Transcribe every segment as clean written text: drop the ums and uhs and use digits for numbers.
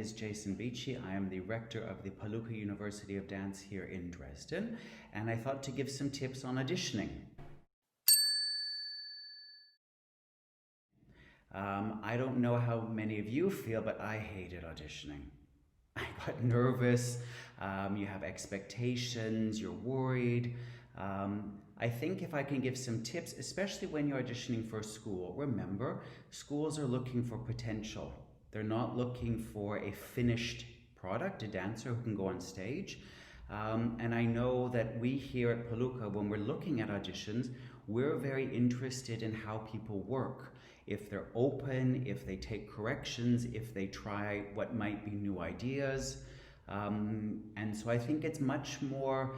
is Jason Beechey. I am the rector of the Palucca University of Dance here in Dresden, and I thought to give some tips on auditioning. I don't know how many of you feel, but I hated auditioning. I got nervous, you have expectations, you're worried. I think if I can give some tips, especially when you're auditioning for a school, remember, schools are looking for potential. They're not looking for a finished product, a dancer who can go on stage. And I know that we here at Palucca, when we're looking at auditions, we're very interested in how people work. If they're open, if they take corrections, if they try what might be new ideas. And so I think it's much more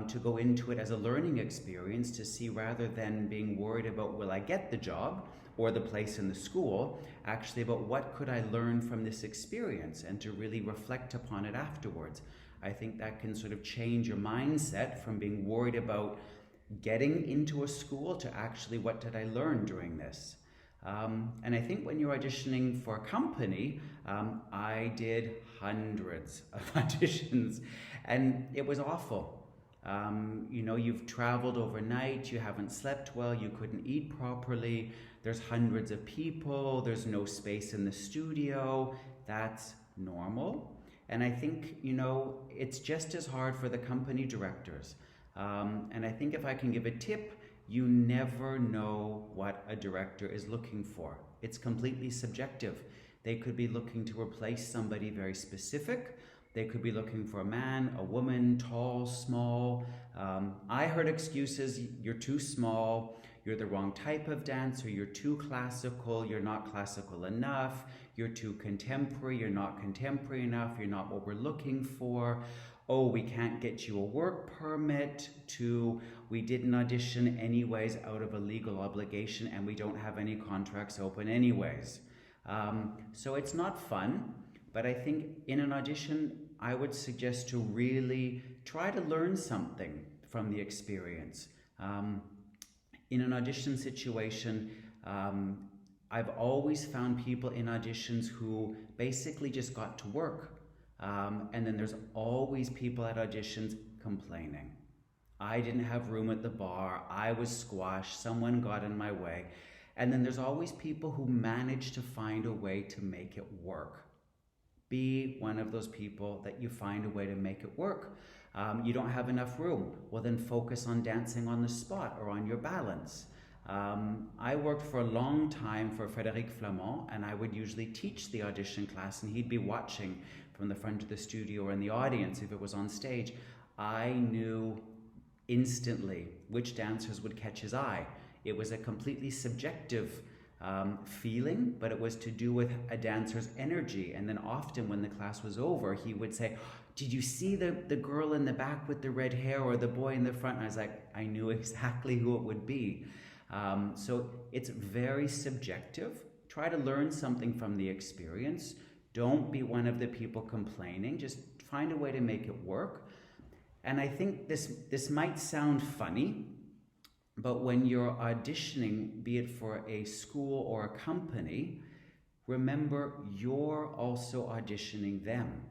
to go into it as a learning experience to see, rather than being worried about will I get the job or the place in the school, actually about what could I learn from this experience, and to really reflect upon it afterwards. I think that can sort of change your mindset from being worried about getting into a school to actually what did I learn during this. And I think when you're auditioning for a company, I did hundreds of auditions and it was awful. You know, you've traveled overnight, you haven't slept well, you couldn't eat properly, there's hundreds of people, there's no space in the studio. That's normal. And I think, you know, it's just as hard for the company directors. And I think if I can give a tip, you never know what a director is looking for. It's completely subjective. They could be looking to replace somebody very specific. They could be looking for a man, a woman, tall, small. I heard excuses: you're too small, you're the wrong type of dancer, you're too classical, you're not classical enough, you're too contemporary, you're not contemporary enough, you're not what we're looking for. Oh, we can't get you a work permit, to we didn't audition anyways out of a legal obligation and we don't have any contracts open anyways. So it's not fun, but I think in an audition, I would suggest to really try to learn something from the experience. In an audition situation, I've always found people in auditions who basically just got to work. And then there's always people at auditions complaining. I didn't have room at the bar, I was squashed, someone got in my way. And then there's always people who manage to find a way to make it work. Be one of those people that you find a way to make it work. You don't have enough room, well then focus on dancing on the spot or on your balance. I worked for a long time for Frédéric Flamand, and I would usually teach the audition class, and he'd be watching from the front of the studio or in the audience if it was on stage. I knew instantly which dancers would catch his eye. It was a completely subjective feeling, but it was to do with a dancer's energy. And then often when the class was over, he would say, did you see the girl in the back with the red hair, or the boy in the front? And I was like, I knew exactly who it would be. So it's very subjective. Try to learn something from the experience. Don't be one of the people complaining. Just find a way to make it work. And I think this might sound funny, but when you're auditioning, be it for a school or a company, remember you're also auditioning them.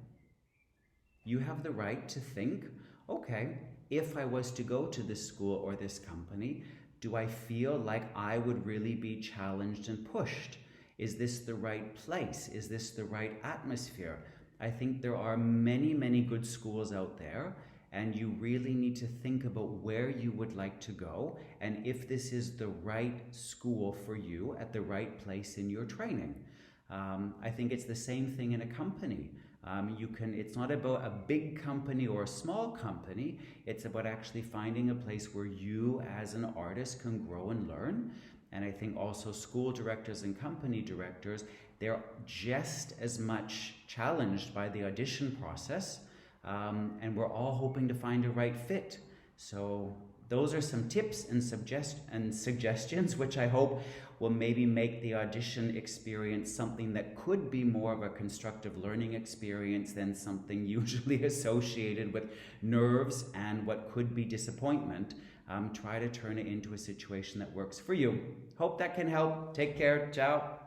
You have the right to think, okay, if I was to go to this school or this company, do I feel like I would really be challenged and pushed? Is this the right place? Is this the right atmosphere? I think there are many, many good schools out there, and you really need to think about where you would like to go and if this is the right school for you at the right place in your training. I think it's the same thing in a company. It's not about a big company or a small company. It's about actually finding a place where you as an artist can grow and learn. And I think also school directors and company directors, they're just as much challenged by the audition process. And we're all hoping to find a right fit. So those are some tips and suggestions, which I hope will maybe make the audition experience something that could be more of a constructive learning experience than something usually associated with nerves and what could be disappointment. Try to turn it into a situation that works for you. Hope that can help. Take care. Ciao.